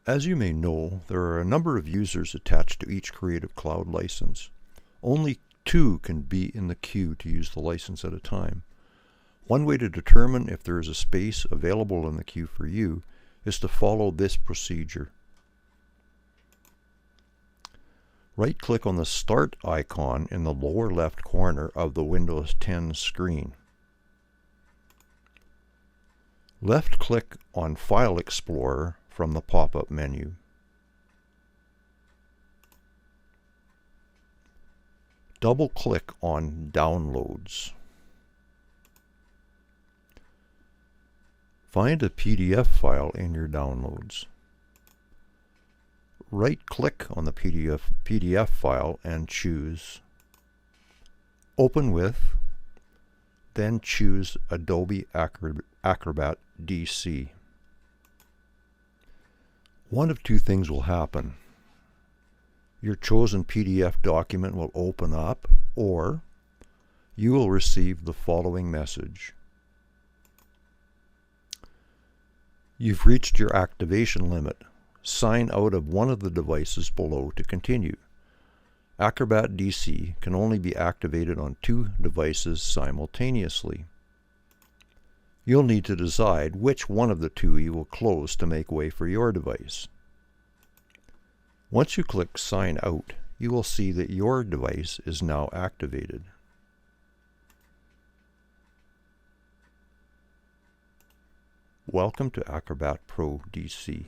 As you may know, there are a number of users attached to each Creative Cloud license. Only 2 can be in the queue to use the license at a time. One way to determine if there is a space available in the queue for you is to follow this procedure. Right-click on the Start icon in the lower left corner of the Windows 10 screen. Left-click on File Explorer from the pop-up menu. Double-click on Downloads. Find a PDF file in your downloads. Right-click on the PDF file and choose Open With, then choose Adobe Acrobat DC. One of 2 things will happen. Your chosen PDF document will open up, or you will receive the following message. You've reached your activation limit. Sign out of one of the devices below to continue. Acrobat DC can only be activated on 2 devices simultaneously. You'll need to decide which one of the 2 you will close to make way for your device. Once you click Sign Out, you will see that your device is now activated. Welcome to Acrobat Pro DC.